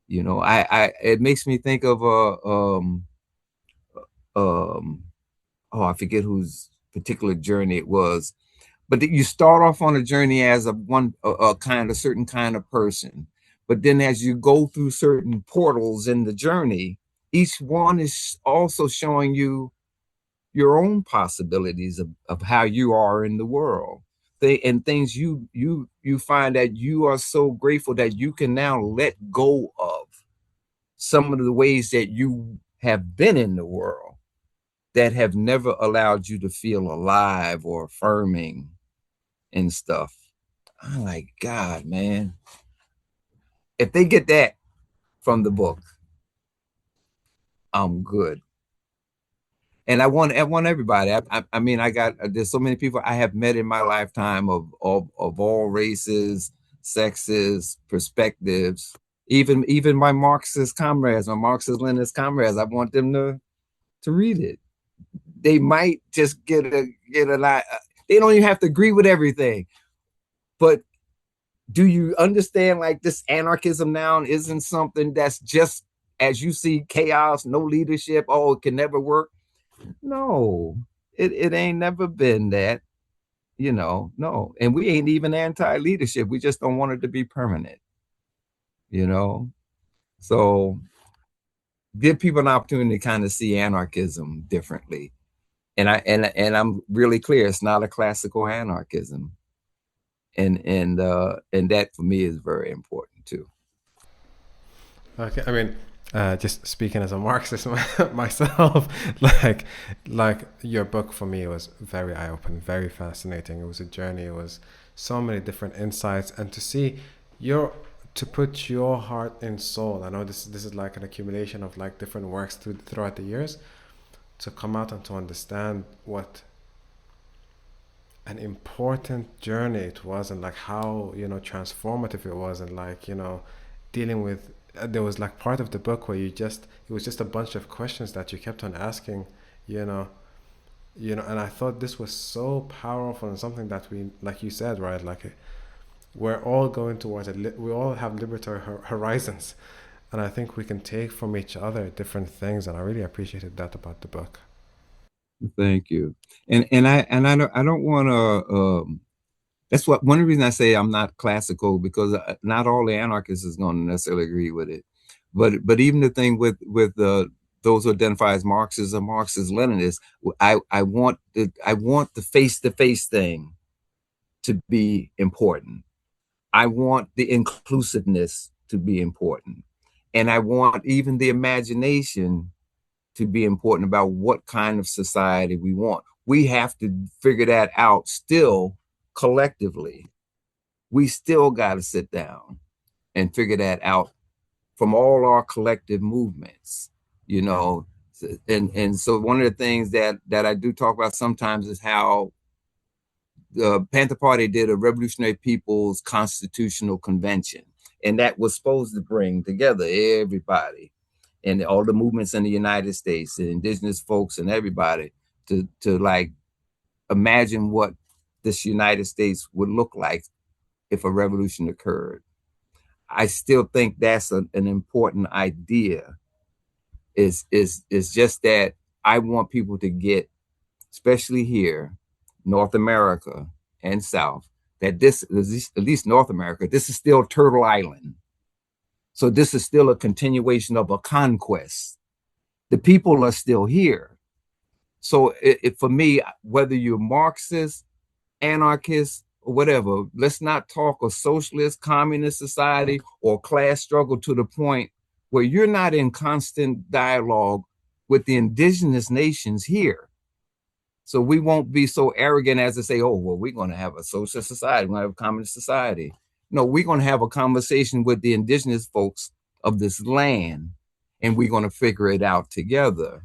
You know, I it makes me think of um oh, I forget whose particular journey it was, but you start off on a journey as a certain kind of person, but then as you go through certain portals in the journey, each one is also showing you your own possibilities of how you are in the world. And things you find that you are so grateful that you can now let go of some of the ways that you have been in the world that have never allowed you to feel alive or affirming and stuff. I'm like, God, man, if they get that from the book, I'm good. And I want everybody. I mean, there's so many people I have met in my lifetime of all races, sexes, perspectives. Even my Marxist comrades, my Marxist Leninist comrades. I want them to read it. They might just get a lot. They don't even have to agree with everything, but do you understand, like, this anarchism now isn't something that's just as you see chaos, no leadership, oh, it can never work. No, it ain't never been that, you know, no. And we ain't even anti-leadership. We just don't want it to be permanent, you know? So give people an opportunity to kind of see anarchism differently. And I'm really clear, it's not a classical anarchism. And that for me is very important too. Okay, I mean, just speaking as a Marxist myself, like your book for me was very eye-opening, very fascinating. It was a journey. It was so many different insights, and to see your to put your heart and soul. I know this is like an accumulation of like different works throughout the years, to come out and to understand what an important journey it was, and like how, you know, transformative it was, and like, you know, dealing with there was like part of the book where it was just a bunch of questions that you kept on asking, you know, and I thought this was so powerful and something that we, like you said, right, like we're all going towards it. We all have liberatory horizons, and I think we can take from each other different things, and I really appreciated that about the book. Thank you. And I don't want to. That's what one of the reasons I say I'm not classical, because not all the anarchists is going to necessarily agree with it. But even the thing with those who identify as Marxists or Marxist Leninists, I want the face to face thing to be important. I want the inclusiveness to be important, and I want even the imagination to be important about what kind of society we want. We have to figure that out still collectively. We still got to sit down and figure that out from all our collective movements, you know. And so one of the things that I do talk about sometimes is how the Panther Party did a Revolutionary People's Constitutional Convention, and that was supposed to bring together everybody and all the movements in the United States, the indigenous folks and everybody, to like imagine what this United States would look like if a revolution occurred. I still think that's an important idea. Is just that I want people to get, especially here, North America and South, that this, at least North America, this is still Turtle Island. So this is still a continuation of a conquest. The people are still here. So for me, whether you're Marxist, anarchist, or whatever, let's not talk a socialist, communist society or class struggle to the point where you're not in constant dialogue with the indigenous nations here. So we won't be so arrogant as to say, oh, well, we're going to have a socialist society, we're going to have a communist society. No, we're going to have a conversation with the indigenous folks of this land, and we're going to figure it out together,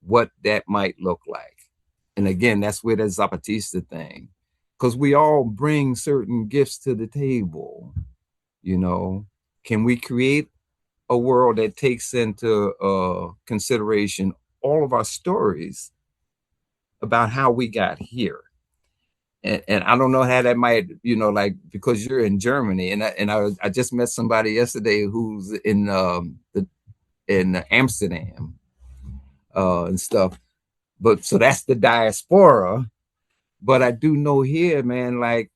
what that might look like. And again, that's where the Zapatista thing, because we all bring certain gifts to the table. You know, can we create a world that takes into consideration all of our stories about how we got here? And I don't know how that might, you know, like, because you're in Germany, and I just met somebody yesterday who's in Amsterdam and stuff. But so that's the diaspora. But I do know here, man, like,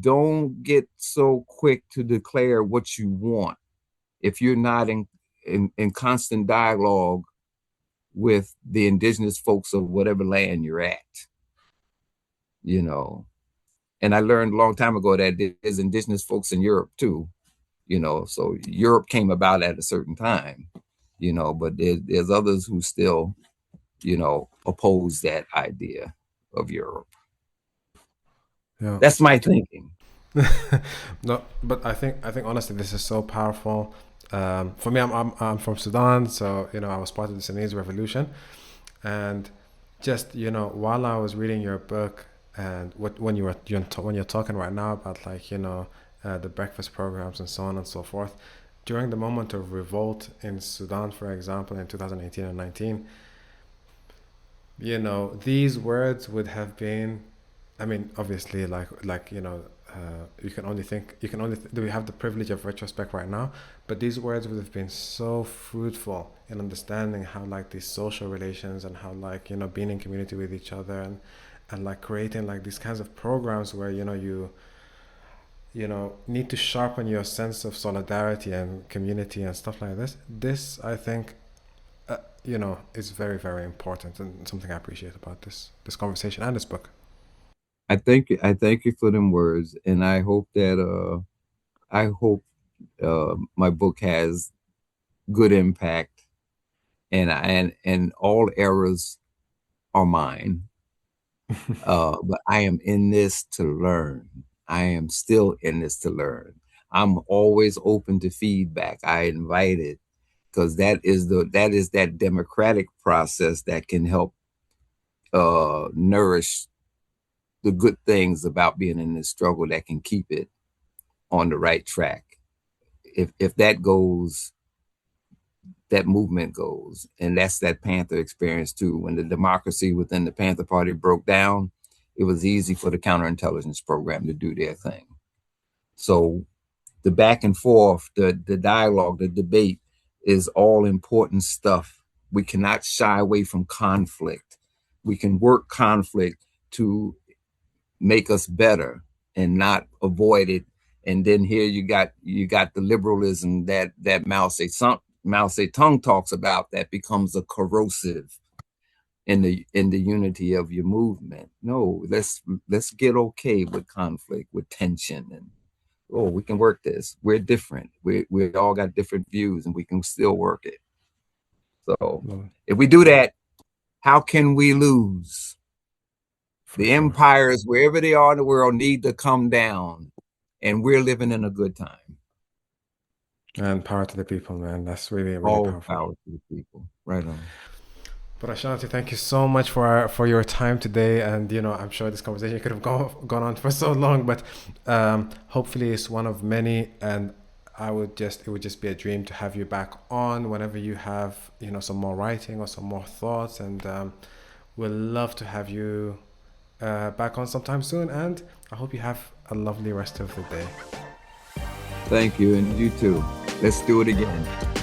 don't get so quick to declare what you want if you're not in constant dialogue with the indigenous folks of whatever land you're at, you know. And I learned a long time ago that there's indigenous folks in Europe too, you know. So Europe came about at a certain time, you know, but there's others who still, you know, oppose that idea of Europe. Yeah. That's my thinking. No, but I think honestly, this is so powerful. For me, I'm from Sudan, so I was part of the Sudanese revolution, and just while I was reading your book and when you're talking right now about like the breakfast programs and so on and so forth, during the moment of revolt in Sudan, for example, in 2018 and 19, these words would have been, I mean, obviously, you can only do we have the privilege of retrospect right now, but these words would have been so fruitful in understanding how like these social relations and how like being in community with each other and like creating like these kinds of programs where you need to sharpen your sense of solidarity and community and stuff like this. This I think is very, very important and something I appreciate about this conversation and this book. I thank you for them words, and I hope my book has good impact, and all errors are mine. But I am in this to learn. I am still in this to learn. I'm always open to feedback. I invite it, because that is that democratic process that can help nourish the good things about being in this struggle, that can keep it on the right track. if that goes, that movement goes. And that's that Panther experience too. When the democracy within the Panther Party broke down, it was easy for the counterintelligence program to do their thing. So the back and forth, the dialogue, the debate is all important stuff. We cannot shy away from conflict. We can work conflict to make us better and not avoid it. And then here you got the liberalism that Mao Zedong talks about, that becomes a corrosive in the unity of your movement. No, let's get okay with conflict, with tension, and we can work this. We're different. We all got different views, and we can still work it. So if we do that, how can we lose? The empires, wherever they are in the world, need to come down, and we're living in a good time. And power to the people, man. That's really powerful. Power to the people. Right on. But Ashanti, thank you so much for your time today. And I'm sure this conversation could have gone on for so long, but hopefully it's one of many. And it would just be a dream to have you back on whenever you have some more writing or some more thoughts. And we'll love to have you back on sometime soon. And I hope you have a lovely rest of the day. Thank you, and you too. Let's do it again.